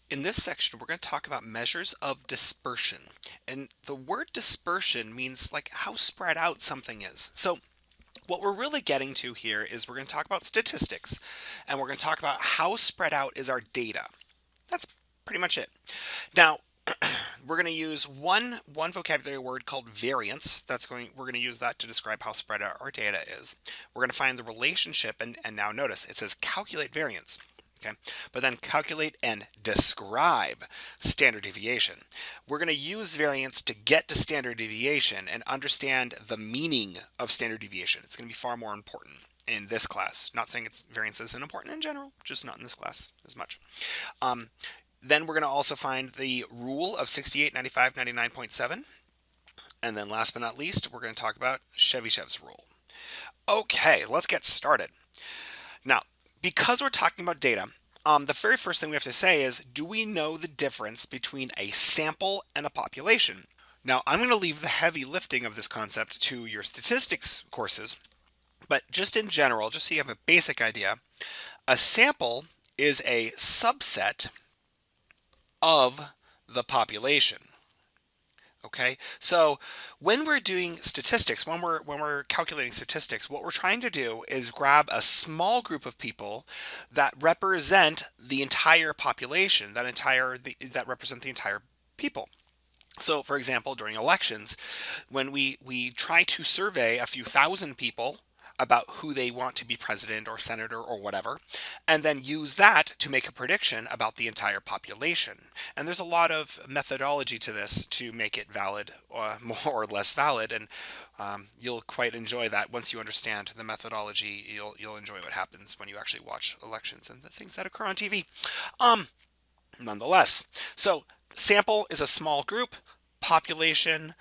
In this section, we're going to talk about measures of dispersion. And the word dispersion means like how spread out something is. So what we're really getting to here is we're going to talk about statistics, and we're going to talk about how spread out is our data. That's pretty much it. Now, we're going to use one vocabulary word called variance. We're going to use that to describe how spread out our data is. We're going to find the relationship, and now notice it says calculate variance. Okay, but then calculate and describe standard deviation. We're going to use variance to get to standard deviation and understand the meaning of standard deviation. It's going to be far more important in this class. Not saying variance isn't important in general, just not in this class as much. Then we're going to also find the rule of 68, 95, 99.7. And then last but not least, we're going to talk about Chevyshev's rule. Okay, let's get started. Now, because we're talking about data, the very first thing we have to say is, do we know the difference between a sample and a population? Now, I'm going to leave the heavy lifting of this concept to your statistics courses, but just in general, just so you have a basic idea, a sample is a subset of the population. Okay, so when we're doing statistics, when we're calculating statistics, what we're trying to do is grab a small group of people that represent the entire population, that represent the entire people. So, for example, during elections, when we try to survey a few thousand people about who they want to be president or senator or whatever, and then use that to make a prediction about the entire population. And there's a lot of methodology to this to make it valid, more or less valid, and you'll quite enjoy that. Once you understand the methodology, you'll enjoy what happens when you actually watch elections and the things that occur on TV. Nonetheless, so sample is a small group, population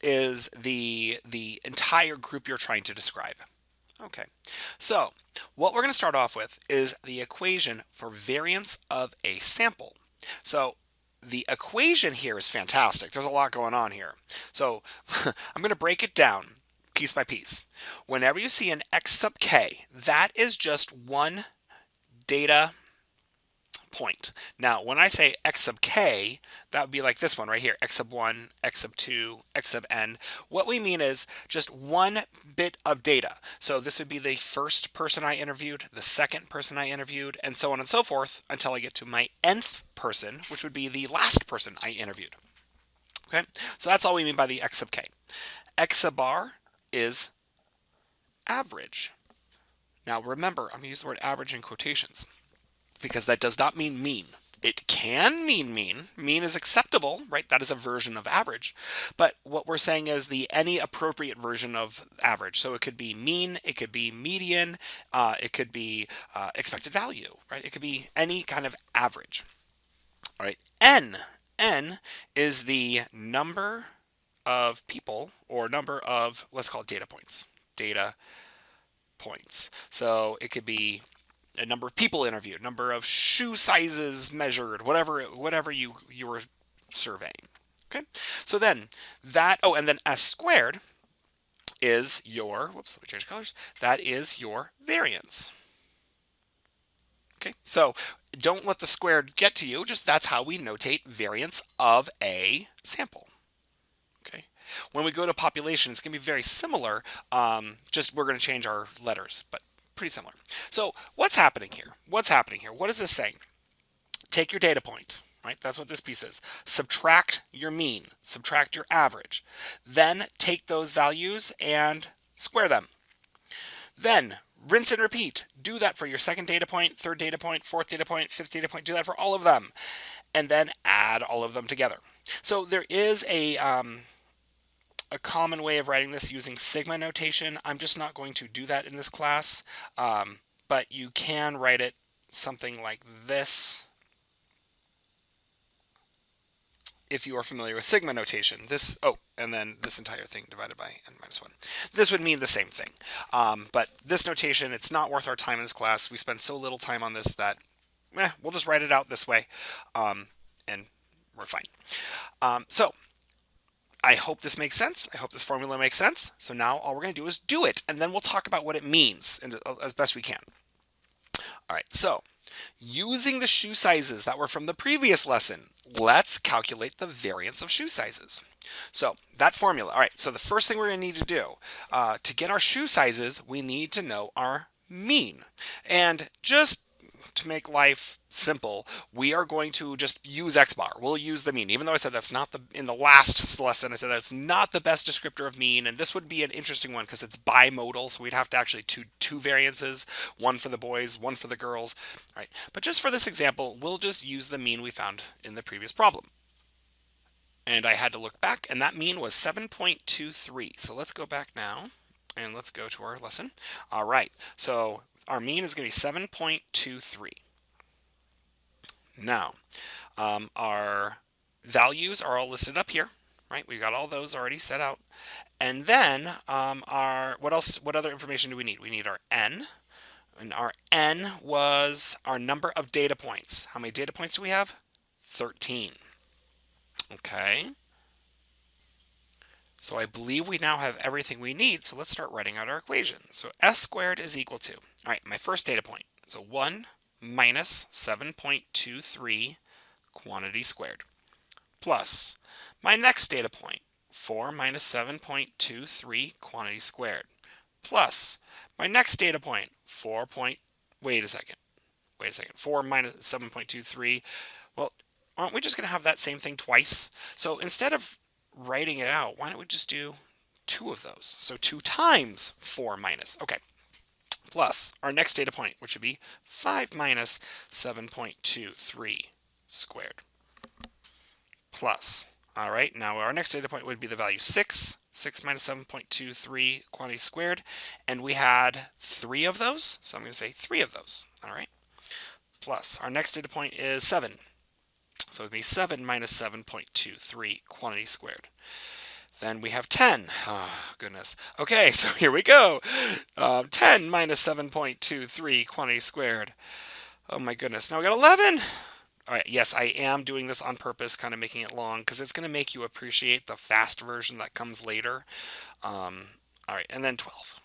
is the entire group you're trying to describe. Okay, so what we're going to start off with is the equation for variance of a sample. So the equation here is fantastic. There's a lot going on here. So I'm going to break it down piece by piece. Whenever you see an x sub k, that is just one data point. Now, when I say x sub k, that would be like this one right here, x sub 1, x sub 2, x sub n. What we mean is just one bit of data. So this would be the first person I interviewed, the second person I interviewed, and so on and so forth until I get to my nth person, which would be the last person I interviewed. Okay, so that's all we mean by the x sub k. X sub r is average. Now remember, I'm going to use the word average in quotations, because that does not mean mean. It can mean mean. Mean is acceptable, right? That is a version of average. But what we're saying is any appropriate version of average. So it could be mean, it could be median, it could be expected value, right? It could be any kind of average. All right. N is the number of people, or number of, let's call it data points. Data points. So it could be a number of people interviewed, number of shoe sizes measured, whatever you were surveying. Okay, so then and then s squared is your, whoops, let me change colors, that is your variance. Okay, so don't let the squared get to you, just that's how we notate variance of a sample. Okay, when we go to population, it's going to be very similar, just we're going to change our letters, but pretty similar. So what's happening here? What is this saying? Take your data point, right? That's what this piece is. Subtract your mean, subtract your average. Then take those values and square them. Then rinse and repeat. Do that for your second data point, third data point, fourth data point, fifth data point. Do that for all of them. And then add all of them together. So there is a common way of writing this using sigma notation. I'm just not going to do that in this class, but you can write it something like this if you are familiar with sigma notation. And then this entire thing divided by n minus 1. This would mean the same thing, but this notation, it's not worth our time in this class. We spend so little time on this that we'll just write it out this way, and we're fine. So I hope this makes sense. I hope this formula makes sense. So now all we're going to do is do it, and then we'll talk about what it means as best we can. All right, so Using the shoe sizes that were from the previous lesson, let's calculate the variance of shoe sizes. So that formula, all right, so the first thing we're going to need to do to get our shoe sizes, we need to know our mean. And just to make life simple, we are going to just use X bar. We'll use the mean, even though I said that's not in the last lesson, I said that's not the best descriptor of mean. And this would be an interesting one because it's bimodal. So we'd have to actually two variances, one for the boys, one for the girls. All right. But just for this example, we'll just use the mean we found in the previous problem. And I had to look back, and that mean was 7.23. So let's go back now and let's go to our lesson. All right. So our mean is going to be 7.23. Now, our values are all listed up here, right? We've got all those already set out. And then what other information do we need? We need our n. And our n was our number of data points. How many data points do we have? 13. Okay. So I believe we now have everything we need. So let's start writing out our equation. So s squared is equal to, all right, my first data point. So 1 minus 7.23 quantity squared plus my next data point, 4 minus 7.23 quantity squared plus my next data point, 4 point, wait a second, 4 minus 7.23. Well, aren't we just going to have that same thing twice? So instead of writing it out, why don't we just do two of those? So 2 times 4 minus, okay, plus our next data point, which would be 5 minus 7.23 squared, plus, all right, now our next data point would be the value 6 minus 7.23 quantity squared, and we had 3 of those, so I'm going to say 3 of those, all right, plus our next data point is 7, so it would be 7 minus 7.23 quantity squared. Then we have 10. Oh, goodness. Okay, so here we go. 10 minus 7.23 quantity squared. Oh my goodness. Now we got 11. All right, yes, I am doing this on purpose, kind of making it long, because it's going to make you appreciate the fast version that comes later. All right, and then 12.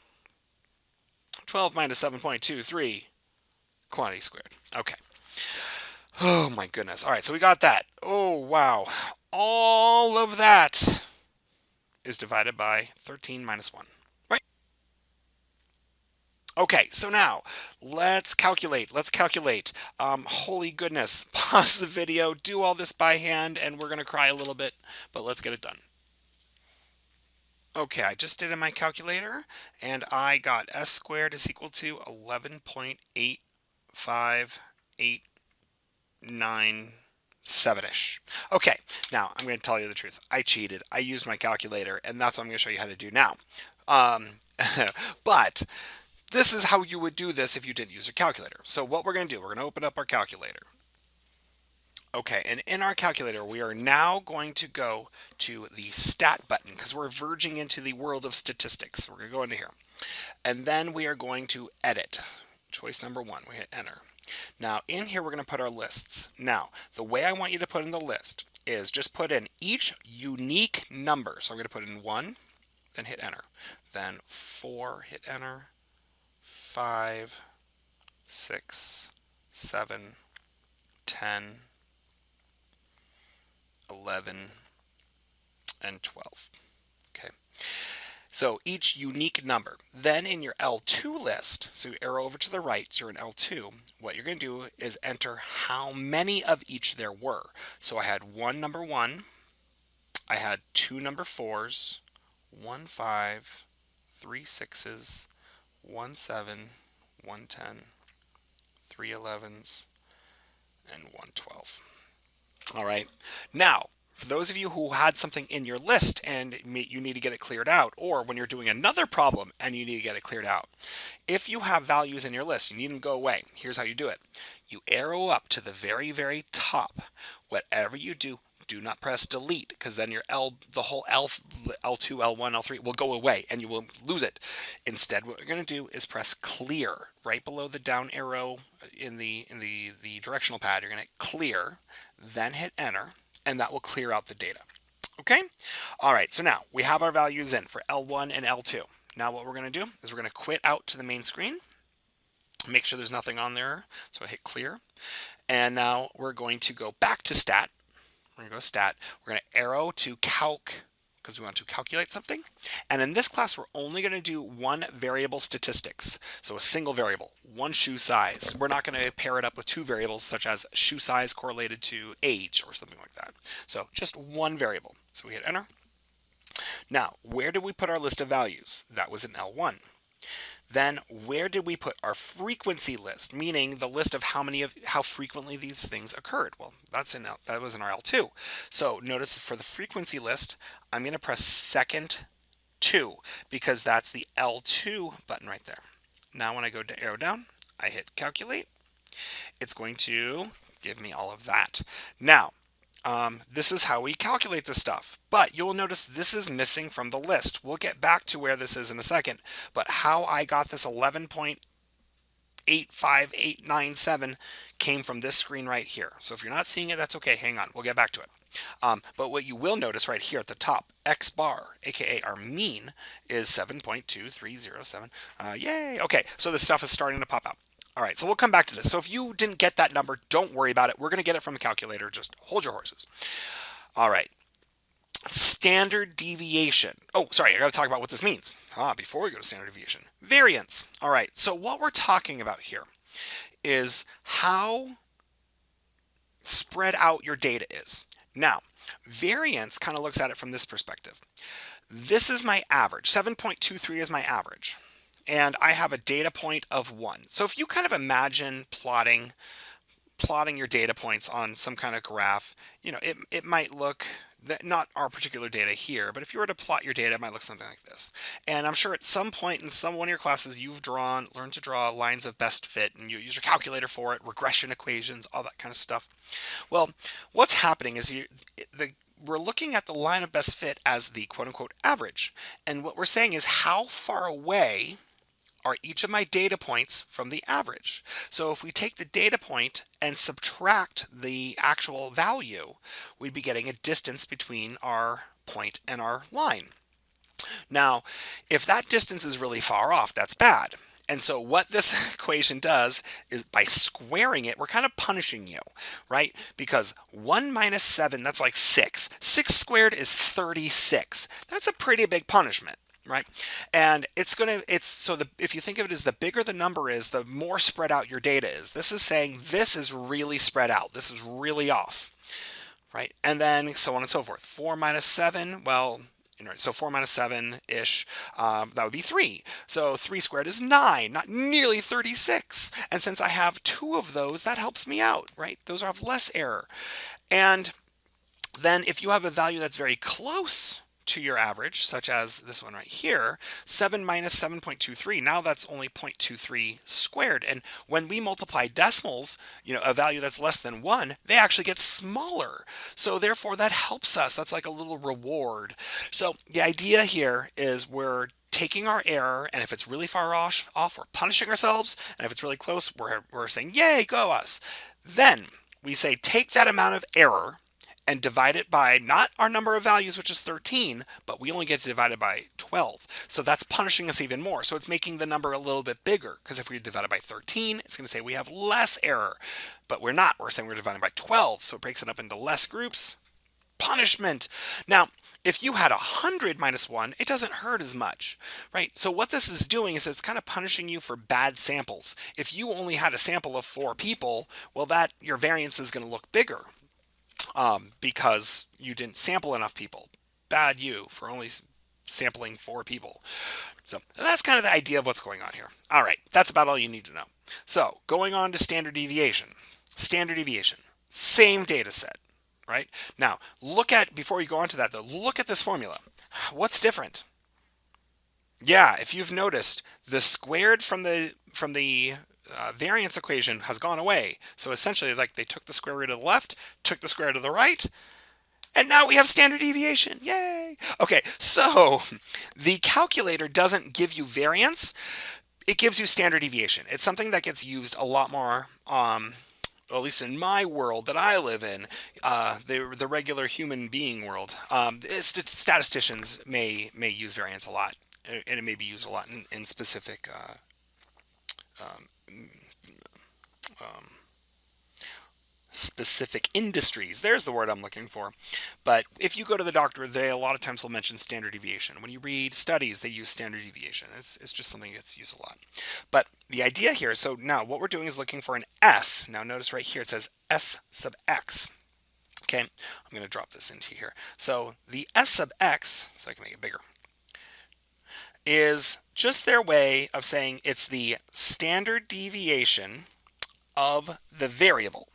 12 minus 7.23 quantity squared. Okay. Oh my goodness. All right, so we got that. Oh, wow. All of that is divided by 13 minus 1. Right? Okay, so now let's calculate. Holy goodness. Pause the video, do all this by hand, and we're going to cry a little bit, but let's get it done. Okay, I just did it in my calculator, and I got s squared is equal to 11.85897-ish. Okay, now I'm going to tell you the truth. I cheated. I used my calculator, and that's what I'm going to show you how to do now. But this is how you would do this if you didn't use a calculator. So what we're going to do, we're going to open up our calculator. Okay, and in our calculator, we are now going to go to the stat button because we're verging into the world of statistics. So we're going to go into here. And then we are going to edit. Choice number 1, we hit enter. Now in here, we're going to put our lists. Now, the way I want you to put in the list is just put in each unique number. So I'm going to put in 1, then hit enter. Then 4, hit enter. 5, 6, 7, 10, 11, and 12. Okay. So each unique number. Then in your L2 list, so you arrow over to the right, so you're in L2, what you're going to do is enter how many of each there were. So I had one number 1, I had 2 number 4s, 1 5, 3 6s, 1 7, 1 10, 3 11s, and 1 12. All right. Now, for those of you who had something in your list and you need to get it cleared out, or when you're doing another problem and you need to get it cleared out, if you have values in your list, you need them to go away. Here's how you do it. You arrow up to the very, very top. Whatever you do not press delete, because then your the whole L2, L1, L3 will go away and you will lose it. Instead, what we're going to do is press clear right below the down arrow in the directional pad. You're going to clear, then hit enter, and that will clear out the data. Okay? All right, so now we have our values in for L1 and L2. Now what we're going to do is we're going to quit out to the main screen. Make sure there's nothing on there. So I hit clear. And now we're going to go back to stat. We're going to go to stat. We're going to arrow to calc because we want to calculate something. And in this class, we're only going to do one variable statistics. So a single variable, one shoe size. We're not going to pair it up with two variables such as shoe size correlated to age or something like that. So just one variable. So we hit enter. Now, where did we put our list of values? That was in L1. Then where did we put our frequency list, meaning the list of how frequently these things occurred? Well, that was in our L2. So notice for the frequency list, I'm going to press second 2 because that's the L2 button right there. Now when I go to arrow down, I hit calculate. It's going to give me all of that. Now, this is how we calculate this stuff. But you'll notice this is missing from the list. We'll get back to where this is in a second. But how I got this 11.85897 came from this screen right here. So if you're not seeing it, that's okay. Hang on. We'll get back to it. But what you will notice right here at the top, X bar, aka our mean, is 7.2307. Yay! Okay, so this stuff is starting to pop out. All right, so we'll come back to this. So if you didn't get that number, don't worry about it. We're going to get it from a calculator. Just hold your horses. All right. Standard deviation. Oh, sorry, I got to talk about what this means. Before we go to standard deviation. Variance. All right, so what we're talking about here is how spread out your data is. Now, variance kind of looks at it from this perspective. This is my average. 7.23 is my average. And I have a data point of 1. So if you kind of imagine plotting your data points on some kind of graph, it might look, not our particular data here, but if you were to plot your data, it might look something like this. And I'm sure at some point in one of your classes, you've learned to draw lines of best fit, and you use your calculator for it, regression equations, all that kind of stuff. Well, what's happening is we're looking at the line of best fit as the quote-unquote average. And what we're saying is how far away are each of my data points from the average. So if we take the data point and subtract the actual value, we'd be getting a distance between our point and our line. Now, if that distance is really far off, that's bad. And so what this equation does is by squaring it, we're kind of punishing you, right? Because 1 minus 7, that's like 6. 6 squared is 36. That's a pretty big punishment. Right, and if you think of it as the bigger the number is, the more spread out your data is. This is saying this is really spread out. This is really off, right? And then so on and so forth. 4 minus 7, well, so 4 minus 7-ish, that would be 3. So 3 squared is 9, not nearly 36. And since I have 2 of those, that helps me out, right? Those have less error. And then if you have a value that's very close to your average, such as this one right here, 7 minus 7.23, now that's only 0.23 squared. And when we multiply decimals, a value that's less than 1, they actually get smaller. So therefore that helps us. That's like a little reward. So the idea here is we're taking our error, and if it's really far off, we're punishing ourselves, and if it's really close, we're saying, yay, go us. Then we say take that amount of error and divide it by not our number of values, which is 13, but we only get to divide it by 12. So that's punishing us even more. So it's making the number a little bit bigger, because if we divide it by 13, it's going to say we have less error, but we're not. We're saying we're dividing by 12, so it breaks it up into less groups. Punishment. Now, if you had 100 minus 1, it doesn't hurt as much, right? So what this is doing is it's kind of punishing you for bad samples. If you only had a sample of 4 people, well, your variance is going to look bigger. Because you didn't sample enough people. Bad you for only sampling 4 people. So that's kind of the idea of what's going on here. All right, that's about all you need to know. So going on to standard deviation. Standard deviation, same data set, right? Now, before we go on to that though, look at this formula. What's different? Yeah, if you've noticed, the squared from the variance equation has gone away. So essentially, like, they took the square root of the left, took the square root of the right, and now we have standard deviation. Yay! Okay, so the calculator doesn't give you variance. It gives you standard deviation. It's something that gets used a lot more, at least in my world that I live in, the regular human being world. Statisticians may use variance a lot, and it may be used a lot in specific um, specific industries. There's the word I'm looking for. But if you go to the doctor, they a lot of times will mention standard deviation. When you read studies, they use standard deviation. It's just something that's used a lot. But the idea here, so now what we're doing is looking for an S. Now notice right here it says S sub x. Okay, I'm going to drop this into here. So the S sub x, so I can make it bigger, is just their way of saying it's the standard deviation of the variable.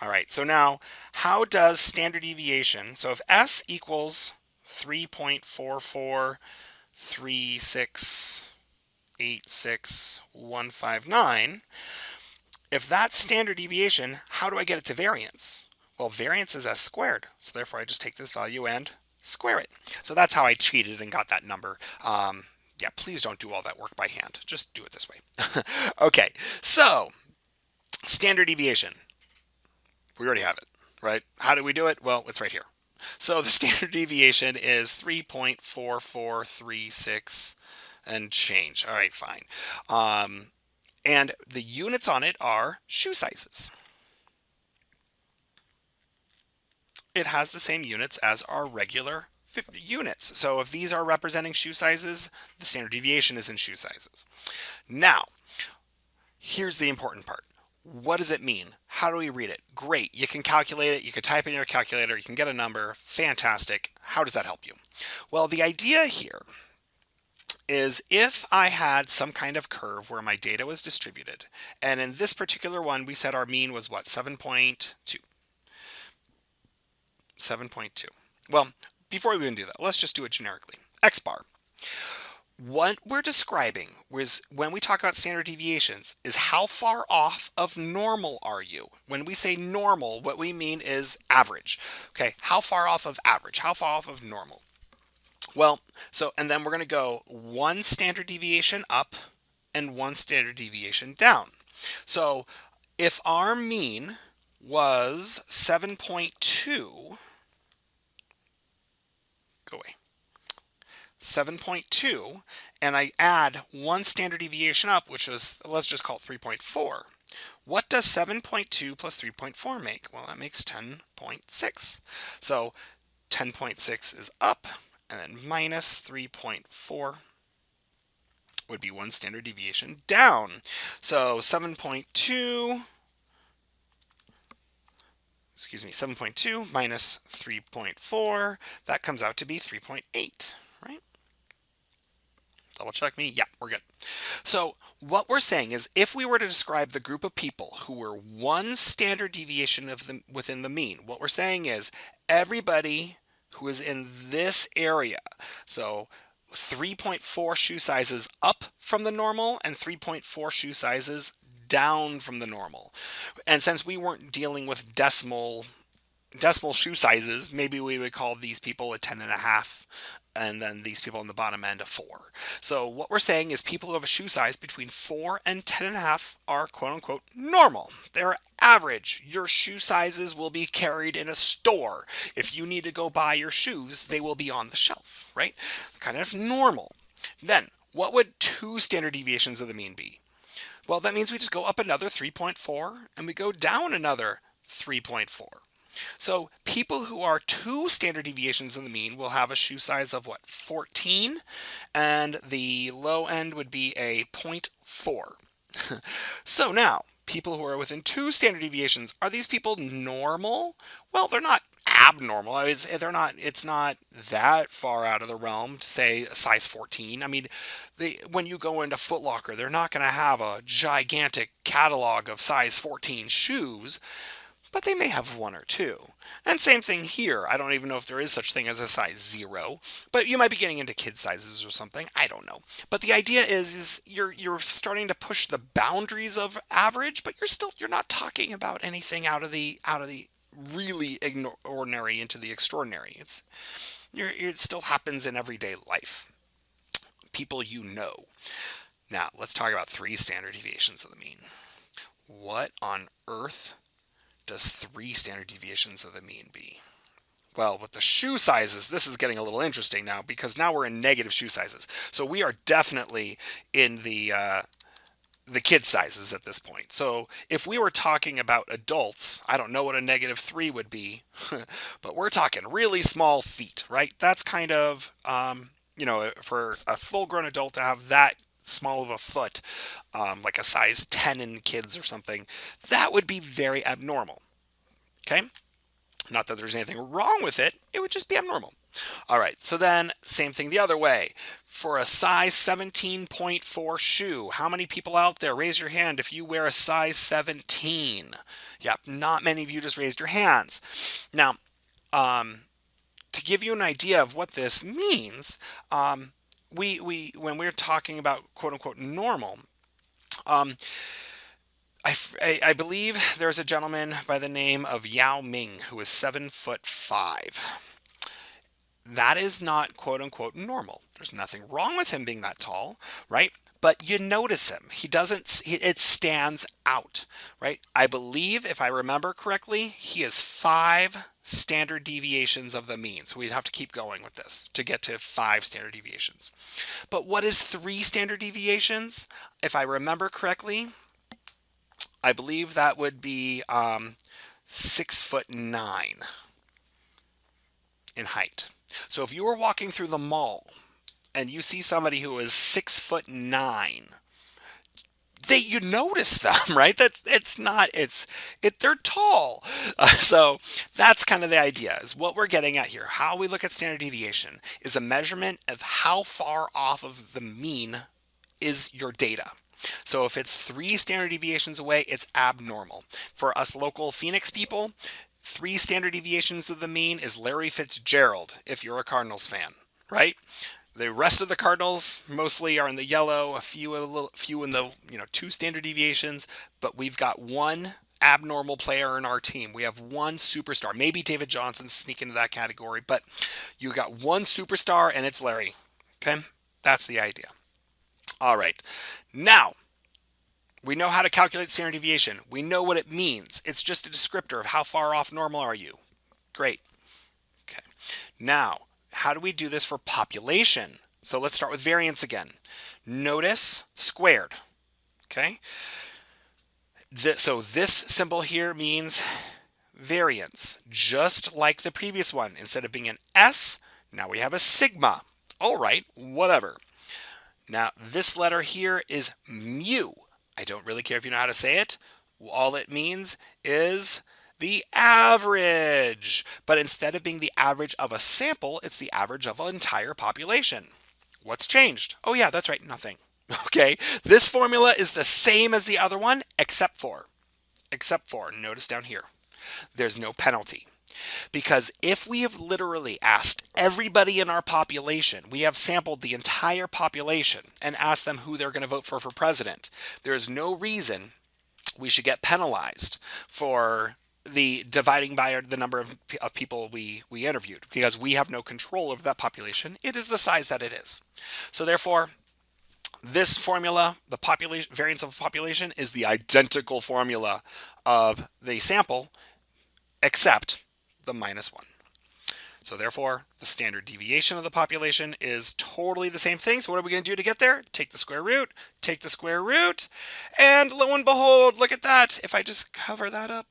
All right, so now how does standard deviation, so if S equals 3.443686159, if that's standard deviation, how do I get it to variance? Well, variance is S squared, so therefore I just take this value and square it. So that's how I cheated and got that number. Yeah, please don't do all that work by hand. Just do it this way. Okay, so standard deviation. We already have it, right? How do we do it? Well, it's right here. So the standard deviation is 3.4436 and change. All right, fine. And the units on it are shoe sizes. It has the same units as our regular units. So if these are representing shoe sizes, the standard deviation is in shoe sizes. Now, here's the important part. What does it mean? How do we read it? Great. You can calculate it. You can type in your calculator. You can get a number. Fantastic. How does that help you? Well, the idea here is if I had some kind of curve where my data was distributed, and in this particular one, we said our mean was what? 7.2. 7.2. Well, before we even do that, let's just do it generically. X bar. What we're describing was, when we talk about standard deviations, is how far off of normal are you? When we say normal, what we mean is average. Okay, how far off of average? How far off of normal? Well, so, and then we're going to go one standard deviation up and one standard deviation down. So if our mean was 7.2, go away. 7.2, and I add one standard deviation up, which is, let's just call it 3.4. What does 7.2 plus 3.4 make? Well, that makes 10.6. So 10.6 is up, and then minus 3.4 would be one standard deviation down. So 7.2 minus 3.4, that comes out to be 3.8, right? Double check me. Yeah, we're good. So what we're saying is, if we were to describe the group of people who were one standard deviation within the mean, what we're saying is everybody who is in this area, so 3.4 shoe sizes up from the normal and 3.4 shoe sizes down from the normal. And since we weren't dealing with decimal shoe sizes, maybe we would call these people a 10.5, and then these people on the bottom end a 4. So what we're saying is people who have a shoe size between 4 and 10.5 are quote unquote normal. They're average. Your shoe sizes will be carried in a store. If you need to go buy your shoes, they will be on the shelf, right? Kind of normal. Then what would two standard deviations of the mean be? Well, that means we just go up another 3.4 and we go down another 3.4. So people who are two standard deviations in the mean will have a shoe size of what? 14, and the low end would be a 0.4. So now, people who are within two standard deviations, are these people normal? Well, they're not abnormal. It's not that far out of the realm to say a size 14. I mean, when you go into Foot Locker, they're not going to have a gigantic catalog of size 14 shoes, but they may have one or two. And same thing here. I don't even know if there is such thing as a size 0, but you might be getting into kid sizes or something. I don't know. But the idea is you're starting to push the boundaries of average, but you're not talking about anything out of the really ordinary into the extraordinary. It still happens in everyday life. People you know. Now, let's talk about 3 standard deviations of the mean. What on earth does 3 standard deviations of the mean be? Well, with the shoe sizes, this is getting a little interesting now, because now we're in negative shoe sizes. So we are definitely in the the kid sizes at this point. So if we were talking about adults, I don't know what a -3 would be, but we're talking really small feet, right? That's kind of, for a full-grown adult to have that small of a foot, like a size 10 in kids or something, that would be very abnormal. Okay? Not that there's anything wrong with it, it would just be abnormal. All right, so then same thing the other way. For a size 17.4 shoe, how many people out there, raise your hand if you wear a size 17? Yep, not many of you just raised your hands. Now, to give you an idea of what this means, we when we're talking about quote unquote normal, um, I believe there's a gentleman by the name of Yao Ming who is 7'5". That is not quote unquote normal. There's nothing wrong with him being that tall, right? But you notice him. He doesn't, it stands out, right? I believe, if I remember correctly, he is 5 standard deviations of the mean. So we'd have to keep going with this to get to 5 standard deviations. But what is 3 standard deviations? If I remember correctly, I believe that would be 6'9" in height. So if you were walking through the mall and you see somebody who is 6'9", you notice them, right? They're tall. So that's kind of the idea, is what we're getting at here. How we look at standard deviation is a measurement of how far off of the mean is your data. So if it's 3 standard deviations away, it's abnormal. For us local Phoenix people, 3 standard deviations of the mean is Larry Fitzgerald, if you're a Cardinals fan, right? The rest of the Cardinals mostly are in the yellow, a few in the 2 standard deviations, but we've got one abnormal player in our team. We have one superstar. Maybe David Johnson sneak into that category, but you got one superstar and it's Larry. Okay? That's the idea. All right. Now, we know how to calculate standard deviation. We know what it means. It's just a descriptor of how far off normal are you. Great. Okay. Now, how do we do this for population? So let's start with variance again. Notice squared. Okay. So this symbol here means variance, just like the previous one. Instead of being an S, now we have a sigma. All right, whatever. Now, this letter here is mu. I don't really care if you know how to say it. All it means is the average. But instead of being the average of a sample, it's the average of an entire population. What's changed? Oh yeah, that's right, nothing. Okay, this formula is the same as the other one, except for, notice down here, there's no penalty. Because if we have literally asked everybody in our population, we have sampled the entire population and asked them who they're going to vote for president, there is no reason we should get penalized for the dividing by the number of people we interviewed, because we have no control over that population. It is the size that it is. So therefore, this formula, the population variance of a population, is the identical formula of the sample, except the -1. So therefore, the standard deviation of the population is totally the same thing. So what are we going to do to get there? Take the square root, and lo and behold, look at that. If I just cover that up,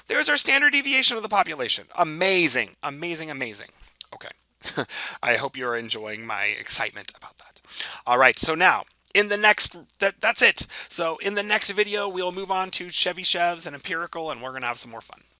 there's our standard deviation of the population. Amazing, amazing, amazing. Okay. I hope you're enjoying my excitement about that. All right, so now, in the next, that's it. So in the next video, we'll move on to Chevy Chevs and empirical, and we're going to have some more fun.